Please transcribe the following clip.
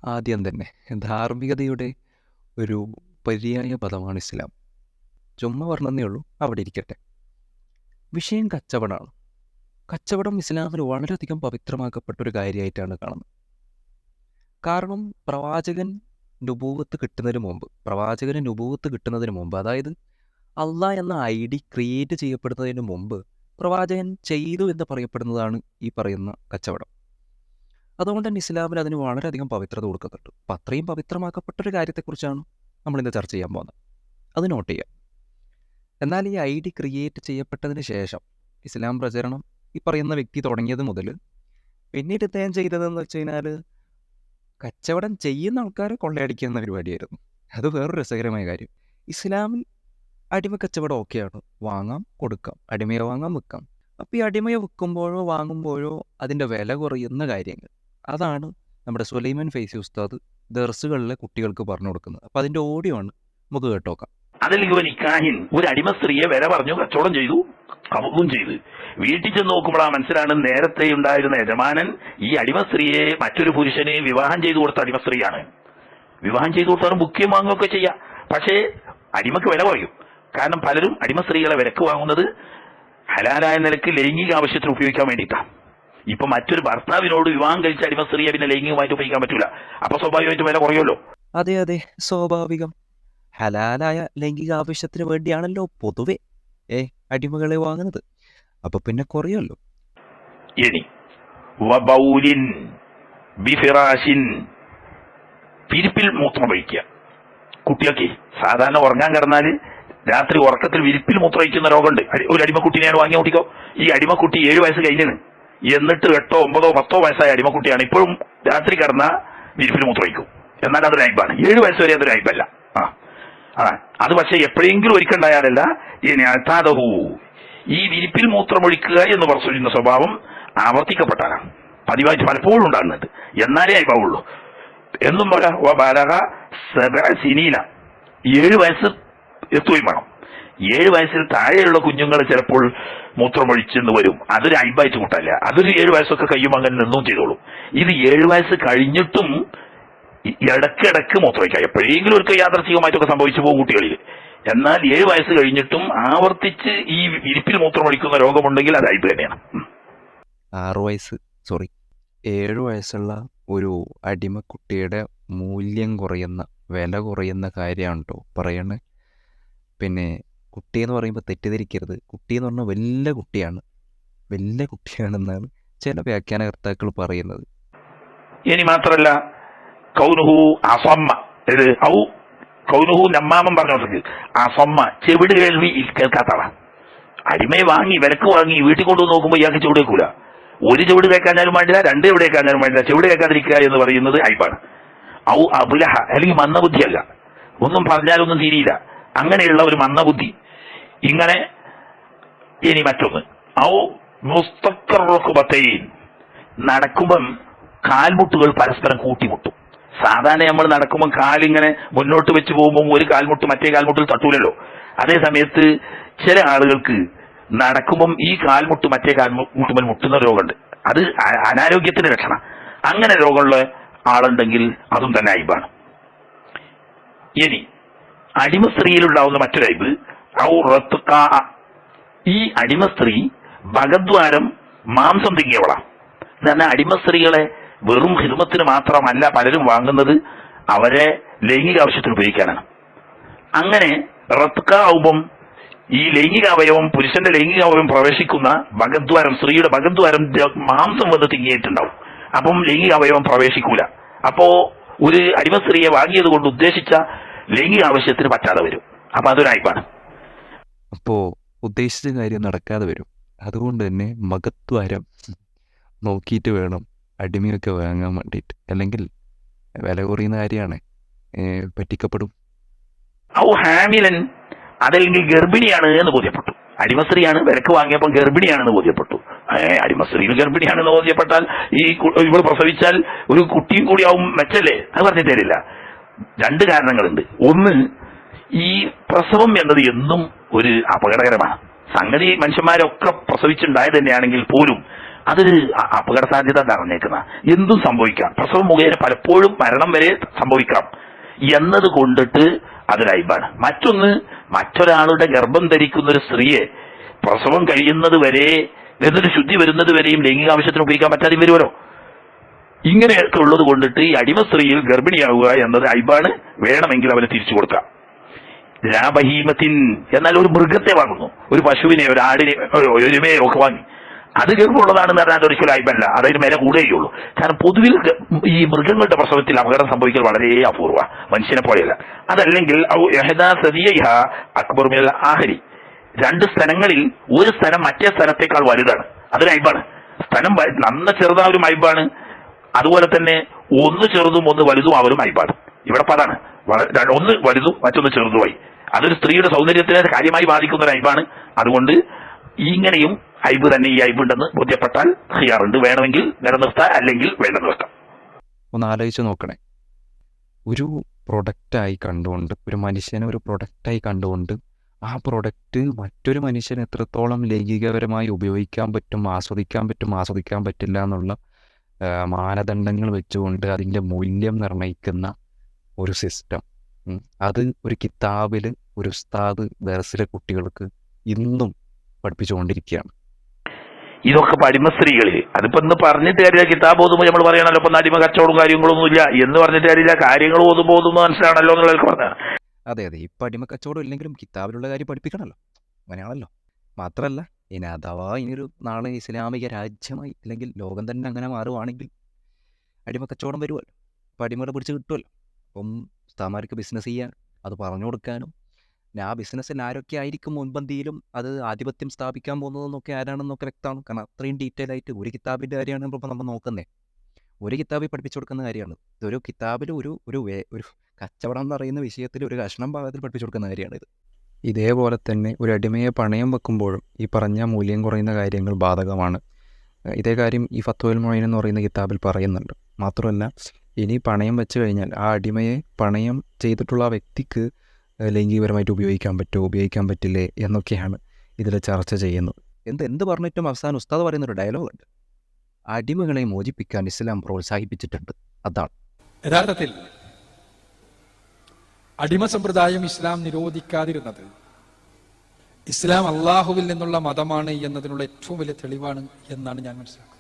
ആദ്യം തന്നെ ധാർമ്മികതയുടെ ഒരു പര്യായ പദമാണ് ഇസ്ലാം. ചുമ്മാ പറഞ്ഞതേ ഉള്ളൂ, അവിടെ ഇരിക്കട്ടെ. വിഷയം കച്ചവടമാണ്. കച്ചവടം ഇസ്ലാമിൽ വളരെയധികം പവിത്രമാക്കപ്പെട്ട ഒരു കാര്യമായിട്ടാണ് കാണുന്നത്. കാരണം പ്രവാചകന് നുബൂവത്ത് കിട്ടുന്നതിന് മുമ്പ്, അതായത് അള്ളാഹ് എന്ന ID ക്രിയേറ്റ് ചെയ്യപ്പെടുന്നതിന് മുമ്പ് പ്രവാചകൻ ചെയ്തു എന്ന് പറയപ്പെടുന്നതാണ് ഈ പറയുന്ന കച്ചവടം. അതുകൊണ്ട് തന്നെ ഇസ്ലാമിൽ അതിന് വളരെയധികം പവിത്രത കൊടുക്കുന്നുണ്ട്. അപ്പം അത്രയും പവിത്രമാക്കപ്പെട്ട ഒരു കാര്യത്തെക്കുറിച്ചാണ് നമ്മളിന്ന് ചർച്ച ചെയ്യാൻ പോകുന്നത്. അത് നോട്ട് ചെയ്യാം. എന്നാൽ ഈ ID ക്രിയേറ്റ് ചെയ്യപ്പെട്ടതിന് ശേഷം ഇസ്ലാം പ്രചരണം ഈ പറയുന്ന വ്യക്തി തുടങ്ങിയത് മുതൽ പിന്നീട് ഇദ്ദേഹം ചെയ്തതെന്ന് വെച്ച് കഴിഞ്ഞാൽ കച്ചവടം ചെയ്യുന്ന ആൾക്കാരെ കൊള്ളയടിക്കുന്ന പരിപാടിയായിരുന്നു. അത് വേറൊരു രസകരമായ കാര്യം. ഇസ്ലാമിൽ അടിമ കച്ചവടം ഓക്കെയാണ്, വാങ്ങാം കൊടുക്കാം, അടിമയെ വാങ്ങാം വിൽക്കാം. അപ്പോൾ ഈ അടിമയെ വിൽക്കുമ്പോഴോ വാങ്ങുമ്പോഴോ അതിൻ്റെ വില കുറയുന്ന കാര്യങ്ങൾ, അതാണ് നമ്മുടെ സുലൈമാൻ ഫൈസി ഉസ്താദ് ദർസുകളിലെ കുട്ടികൾക്ക് പറഞ്ഞു കൊടുക്കുന്നത്. അപ്പോൾ അതിൻ്റെ ഓഡിയോ ആണ്, നമുക്ക് കേട്ടോക്കാം. അതിൽ നിക്കാഹിൻ ഒരു അടിമ സ്ത്രീയെ വില പറഞ്ഞു കച്ചവടം ചെയ്തു, കവുകയും ചെയ്ത് വീട്ടിൽ ചെന്ന് നോക്കുമ്പോൾ ആ മനസ്സിലാണ് നേരത്തെ ഉണ്ടായിരുന്ന യജമാനൻ ഈ അടിമ സ്ത്രീയെ മറ്റൊരു പുരുഷനെ വിവാഹം ചെയ്തു കൊടുത്ത അടിമ സ്ത്രീയാണ്. വിവാഹം ചെയ്തു കൊടുത്താലും ബുക്കിയും വാങ്ങുകയൊക്കെ ചെയ്യാം. പക്ഷേ അടിമക്ക് വില കുറയും. കാരണം പലരും അടിമ സ്ത്രീകളെ വിലക്ക് വാങ്ങുന്നത് ഹലാലായ നിലക്ക് ലൈംഗിക ആവശ്യത്തിന് ഉപയോഗിക്കാൻ വേണ്ടിയിട്ടാണ്. ഇപ്പൊ മറ്റൊരു ഭർത്താവിനോട് വിവാഹം കഴിച്ച അടിമ സ്ത്രീയെ പിന്നെ ലൈംഗികമായിട്ട് ഉപയോഗിക്കാൻ പറ്റൂല. അപ്പൊ സ്വാഭാവികമായിട്ട് വില കുറയുമല്ലോ. അതെ അതെ, സ്വാഭാവികം. ഹലാലായ ലൈംഗിക ആവശ്യത്തിന് വേണ്ടിയാണല്ലോ പൊതുവെ അടിമകളെ വാങ്ങുന്നത്. അപ്പൊ പിന്നെ കുറയുമല്ലോ. ഇനി വബൗലിൻ ബിഫിറാശിൻ, വിരിപ്പിൽ മൂത്രമൊഴിക്കുക. കുട്ടികൾക്ക് സാധാരണ ഉറങ്ങാൻ കിടന്നാല് രാത്രി ഉറക്കത്തിൽ വിരിപ്പിൽ മൂത്രമൊഴിക്കുന്ന രോഗമുണ്ട്. ഒരു അടിമക്കുട്ടിനെയാണ് വാങ്ങിയ കുട്ടിക്കോ. ഈ അടിമക്കുട്ടി 7 വയസ്സ് കഴിഞ്ഞാണ്, എന്നിട്ട് 8, 9, 10 വയസ്സായ അടിമക്കുട്ടിയാണ്. ഇപ്പോഴും രാത്രി കിടന്ന വിരിപ്പിൽ മൂത്രമൊഴിക്കും. എന്നാൽ അതൊരു അയബാണ്. 7 വയസ്സ് വരെ അതൊരു അയബല്ല. അത് പക്ഷെ എപ്പോഴെങ്കിലും ഒരിക്കലുണ്ടായാലല്ല. ഇനി അത്താതഹു, ഈ വിരിപ്പിൽ മൂത്രമൊഴിക്കുക എന്ന് പറയുന്ന സ്വഭാവം ആവർത്തിക്കപ്പെട്ടാലാണ്, പതിവായിട്ട് പലപ്പോഴും ഉണ്ടാകുന്നത്. എന്നാലേ അയബാവുള്ളൂ. എന്നും ബലഗ 7 സിനീന, 7 വയസ്സ് എത്തുകയും വേണം. 7 വയസ്സിൽ താഴെയുള്ള കുഞ്ഞുങ്ങൾ ചിലപ്പോൾ മൂത്രമൊഴിച്ചെന്ന് വരും. അതൊരു അയബായിട്ട് കൂട്ടല്ല. അതൊരു 7 വയസ്സൊക്കെ കഴിയുമ്പോൾ അങ്ങനെ നിന്നും ചെയ്തോളും. ഇത് 7 വയസ്സ് കഴിഞ്ഞിട്ടും ഇടയ്ക്കിടയ്ക്ക് മൂത്രമൊഴിക്കാം. എപ്പോഴെങ്കിലും ഒരു യാദർച്ഛികമായിട്ടൊക്കെ സംഭവിച്ചു പോകും കുട്ടികളിൽ. എന്നാൽ 7 വയസ്സ് കഴിഞ്ഞിട്ടും ആവർത്തിച്ച് ഈ വിരിപ്പിൽ മൂത്രമൊഴിക്കുന്ന രോഗമുണ്ടെങ്കിൽ അത് അയബ് തന്നെയാണ്. 7 വയസ്സുള്ള ഒരു അടിമക്കുട്ടിയുടെ മൂല്യം കുറയുന്ന, വില കുറയുന്ന കാര്യമാണ് കേട്ടോ പറയണേ. പിന്നെ കുട്ടിയെന്ന് പറയുമ്പോൾ തെറ്റിദ്ധരിക്കരുത്. കുട്ടിയെന്ന് പറഞ്ഞാൽ വലിയ കുട്ടിയാണെന്നാണ് ചില വ്യാഖ്യാനകർത്താക്കൾ പറയുന്നത്. ഇനി മാത്രല്ല കൗനുഹു അസമ്മ, കൗനുഹു നമ്മാമം പറഞ്ഞ അസമ്മ, ചെവിട് കേൾവി കേൾക്കാത്തതാണ്. അടിമയെ വാങ്ങി വിലക്ക് വാങ്ങി വീട്ടിൽ കൊണ്ടുവന്ന് നോക്കുമ്പോൾ ഇയാൾക്ക് ചെവിട് കേൾക്കൂല. ഒരു ചെവിട് കേൾക്കാനും വേണ്ടില്ല, 2 ചെവിട് കേൾക്കാനും വേണ്ടില്ല. ചെവിട് കേൾക്കാതിരിക്കുക എന്ന് പറയുന്നത് അയ്പാണ്. ഔ അബുലഹ, അല്ലെങ്കിൽ മന്ദബുദ്ധിയല്ല, ഒന്നും പറഞ്ഞാലൊന്നും തിരിയില്ല, അങ്ങനെയുള്ള ഒരു മന്ദബുദ്ധി. ഇങ്ങനെ ഇനി മറ്റൊന്ന് ഔ മുസ്തഖറുബത്തൈൻ, നടക്കുമ്പം കാൽമുട്ടുകൾ പരസ്പരം കൂട്ടിമുട്ടും. സാധാരണ നമ്മൾ നടക്കുമ്പോൾ കാലിങ്ങനെ മുന്നോട്ട് വെച്ച് പോകുമ്പോൾ ഒരു കാൽമുട്ട് മറ്റേ കാൽമുട്ടിൽ തട്ടൂലല്ലോ. അതേ സമയത്ത് ചില ആളുകൾക്ക് നടക്കുമ്പം ഈ കാൽമുട്ട് മറ്റേ കാൽമുട്ടുമ്പോൾ മുട്ടുന്ന രോഗമുണ്ട്. അത് അനാരോഗ്യത്തിന്റെ ലക്ഷണം. അങ്ങനെ രോഗമുള്ള ആളുണ്ടെങ്കിൽ അതും തന്നെ അയ്ബാണ്. ഇനി അടിമ സ്ത്രീയിലുണ്ടാവുന്ന മറ്റൊരു അയ്ബ് ഔ റത്ത്ക, ഈ അടിമ സ്ത്രീ ഭഗദ്വാരം മാംസം തിങ്ങിയവളാണ്. എന്നാൽ അടിമ സ്ത്രീകളെ വെറും ഹിദ്മത്തിന് മാത്രമല്ല പലരും വാങ്ങുന്നത്, അവരെ ലൈംഗിക ആവശ്യത്തിന് ഉപയോഗിക്കാനാണ്. അങ്ങനെ റത്ത്ക ആവുമ്പം ഈ ലൈംഗിക അവയവം, പുരുഷന്റെ ലൈംഗിക അവയവം പ്രവേശിക്കുന്ന ഭഗദ്വാരം, സ്ത്രീയുടെ ഭഗദ്വാരം മാംസം വന്ന് തിങ്ങിയിട്ടുണ്ടാവും. അപ്പം ലൈംഗിക അവയവം പ്രവേശിക്കൂല. അപ്പോ ഒരു അടിമ സ്ത്രീയെ വാങ്ങിയത് കൊണ്ട് ഉദ്ദേശിച്ച ലൈംഗിക ആവശ്യത്തിന് പറ്റാതെ വരും. അപ്പൊ അതൊരു അയ്ബാണ്. അപ്പോ ഉദ്ദേശിച്ച കാര്യം നടക്കാതെ വരും. അതുകൊണ്ട് തന്നെ മകദ്വാരം നോക്കിയിട്ട് വേണം അടിമയൊക്കെ വാങ്ങാൻ വേണ്ടിയിട്ട്, അല്ലെങ്കിൽ വില കുറയുന്ന കാര്യമാണ്, പറ്റിക്കപ്പെടും. ഔ ഹാമിലൻ, അതല്ലെങ്കിൽ ഗർഭിണിയാണ് എന്ന് ബോധ്യപ്പെട്ടു. അടിമസ്ത്രീയാണ്, വിലക്ക് വാങ്ങിയപ്പോൾ ഗർഭിണിയാണെന്ന് ബോധ്യപ്പെട്ടു. അടിമസ്ത്രീയിൽ ഗർഭിണിയാണെന്ന് ബോധ്യപ്പെട്ടാൽ ഇവൾ പ്രസവിച്ചാൽ ഒരു കുട്ടിയും കൂടി ആവും, മെച്ചല്ലേ? അത് പറഞ്ഞു തരില്ല. 2 കാരണങ്ങളുണ്ട്. ഒന്ന്, ഈ പ്രസവം എന്നത് എന്നും ഒരു അപകടകരമാണ് സംഗതി. മനുഷ്യന്മാരൊക്കെ പ്രസവിച്ചുണ്ടായത് തന്നെയാണെങ്കിൽ പോലും അതൊരു അപകട സാധ്യത നിറഞ്ഞേക്കുന്ന, എന്തും സംഭവിക്കാം, പ്രസവം മുഖേന പലപ്പോഴും മരണം വരെ സംഭവിക്കാം എന്നത് കൊണ്ടിട്ട് അതൊരു അയ്ബാണ്. മറ്റൊന്ന്, മറ്റൊരാളുടെ ഗർഭം ധരിക്കുന്ന ഒരു സ്ത്രീയെ പ്രസവം കഴിയുന്നത് വരെ, എന്നിട്ട് ശുദ്ധി വരുന്നത് വരെയും ലൈംഗിക ആവശ്യത്തിന് ഉപയോഗിക്കാൻ പറ്റാതെ വരുമല്ലോ. ഇങ്ങനെയൊക്കെ ഉള്ളത് കൊണ്ടിട്ട് ഈ അടിമ സ്ത്രീയിൽ ഗർഭിണിയാവുക എന്നത് അയ്ബാണ്. വേണമെങ്കിൽ അവന് തിരിച്ചു കൊടുക്കാം. ലാബഹീമത്തിൻ, എന്നാൽ ഒരു മൃഗത്തെ വാങ്ങുന്നു, ഒരു പശുവിനെ, ഒരു ആടിനെ, ഒരു എരുമയെ ഒക്കെ വാങ്ങി, അത് ഗർഭമുള്ളതാണെന്ന് പറഞ്ഞാൽ ഒരിക്കലും അയ്ബല്ല, അതായത് മേലെ കൂടുകയുള്ളൂ. കാരണം പൊതുവിൽ ഈ മൃഗങ്ങളുടെ പ്രസവത്തിൽ അപകടം സംഭവിക്കൽ വളരെ അപൂർവ, മനുഷ്യനെ പോലെയല്ല. അതല്ലെങ്കിൽ അക്ബർ മിനൽ ആഹരി, രണ്ട് സ്ഥലങ്ങളിൽ ഒരു സ്ഥലം മറ്റേ സ്ഥലത്തേക്കാൾ വലുതാണ്, അതൊരു അയ്ബാണ്. സ്ഥലം നന്ന ചെറുതാവരും അയ്ബാണ്, അതുപോലെ തന്നെ ഒന്ന് ചെറുതും ഒന്ന് വലുതും അവരും അയ്ബാണ്. ഇവിടെ അതാണ്, ഒന്ന് വലുതും മറ്റൊന്ന് ചെറുതുമായി. അതൊരു സ്ത്രീയുടെ സൗന്ദര്യത്തിനെ കാര്യമായി ബാധിക്കുന്ന ഒരു അയ്ബാണ്. അതുകൊണ്ട് ഇങ്ങനെയും അയ്ബ് തന്നെ ഈ അയ്ബ് ഉണ്ടെന്ന് ബോധ്യപ്പെട്ടാൽ ഖിയാറുണ്ട്, വേണമെങ്കിൽ നിലനിർത്താൻ, അല്ലെങ്കിൽ വേണ്ടെന്ന് വെക്കാം. ഒന്ന് ആലോചിച്ച് നോക്കണേ, ഒരു പ്രൊഡക്റ്റായി കണ്ടുകൊണ്ട്, ഒരു മനുഷ്യനെ ഒരു പ്രൊഡക്റ്റായി കണ്ടുകൊണ്ട് ആ പ്രൊഡക്റ്റ് മറ്റൊരു മനുഷ്യന് എത്രത്തോളം ലൈംഗികപരമായി ഉപയോഗിക്കാൻ പറ്റും, ആസ്വദിക്കാൻ പറ്റില്ല എന്നുള്ള മാനദണ്ഡങ്ങൾ വെച്ചുകൊണ്ട് അതിൻ്റെ മൂല്യം നിർണ്ണയിക്കുന്ന ഒരു സിസ്റ്റം, അത് ഒരു കിതാബിൽ ഒരു ഉസ്താദ് ദർസിലെ കുട്ടികൾക്ക് ഇന്നും പഠിപ്പിച്ചുകൊണ്ടിരിക്കുകയാണ്. ഇതൊക്കെ അടിമ സ്ത്രീകള്, അതിപ്പോ ഇന്ന് പറഞ്ഞിട്ട് കാര്യമില്ല. കിതാബ് ഓതുമ്പോൾ നമ്മൾ പറയണല്ലോ ഇപ്പൊ അടിമ കച്ചവടവും കാര്യങ്ങളൊന്നും ഇല്ല എന്ന് പറഞ്ഞിട്ട് കാര്യമില്ല. കാര്യങ്ങൾ ഓതുമ്പോൾ ഓതുമ്പോൾ മനസ്സിലാണല്ലോ എന്നുള്ളത് പറഞ്ഞ. അതെ, ഇപ്പം അടിമ കച്ചവടം ഇല്ലെങ്കിലും കിതാബിലുള്ള കാര്യം പഠിപ്പിക്കണമല്ലോ, അങ്ങനെയാണല്ലോ. മാത്രമല്ല, ഇനി അഥവാ ഇനിയൊരു നാളെ ഇസ്ലാമിക രാജ്യമായി അല്ലെങ്കിൽ ലോകം തന്നെ അങ്ങനെ മാറുവാണെങ്കിൽ അടിമ കച്ചവടം വരുമല്ലോ, അപ്പം അടിമകളെ പിടിച്ച് കിട്ടുമല്ലോ. അപ്പം ഉസ്താദുമാർക്ക് ബിസിനസ് ചെയ്യാൻ, അത് പറഞ്ഞു കൊടുക്കാനും, ആ ബിസിനസ്സിൽ ആരൊക്കെ ആയിരിക്കും മുൻപന്തിയിലും, അത് ആധിപത്യം സ്ഥാപിക്കാൻ പോകുന്നതെന്നൊക്കെ ആരാണെന്നൊക്കെ വ്യക്തമാണ്. കാരണം അത്രയും ഡീറ്റെയിൽ ആയിട്ട് ഒരു കിതാബിൻ്റെ കാര്യമാണ് ഇപ്പോൾ നമ്മൾ നോക്കുന്നത്. ഒരു കിതാബിൽ പഠിപ്പിച്ചു കൊടുക്കുന്ന കാര്യമാണ്. ഇതൊരു കിതാബിൽ ഒരു കച്ചവടം എന്ന് പറയുന്ന വിഷയത്തിൽ ഒരു കഷ്ണം ഭാഗത്തിൽ പഠിപ്പിച്ചു കൊടുക്കുന്ന കാര്യമാണിത്. ഇതേപോലെ തന്നെ ഒരു അടിമയെ പണയം വെക്കുമ്പോഴും ഈ പറഞ്ഞ മൂല്യം കുറയുന്ന കാര്യങ്ങൾ ബാധകമാണ്. ഇതേ കാര്യം ഈ ഫത്വൽ മൊയ്ൻ എന്ന് പറയുന്ന കിതാബിൽ പറയുന്നുണ്ട്. മാത്രമല്ല, ഇനി പണയം വെച്ച് കഴിഞ്ഞാൽ ആ അടിമയെ പണയം ചെയ്തിട്ടുള്ള ആ വ്യക്തിക്ക് ലൈംഗികപരമായിട്ട് ഉപയോഗിക്കാൻ പറ്റില്ലേ എന്നൊക്കെയാണ് ഇതിൽ ചർച്ച ചെയ്യുന്നത്. എന്ത് പറഞ്ഞിട്ടും അവസാനം ഉസ്താദ് പറയുന്നൊരു ഡയലോഗുണ്ട്, അടിമകളെ മോചിപ്പിക്കാൻ ഇസ്ലാം പ്രോത്സാഹിപ്പിച്ചിട്ടുണ്ട്. അതാണ് യഥാർത്ഥത്തിൽ അടിമ സമ്പ്രദായം ഇസ്ലാം നിരോധിക്കാതിരുന്നത് ഇസ്ലാം അള്ളാഹുവിൽ നിന്നുള്ള മതമാണ് എന്നതിനുള്ള ഏറ്റവും വലിയ തെളിവാണ് എന്നാണ് ഞാൻ മനസ്സിലാക്കുന്നത്.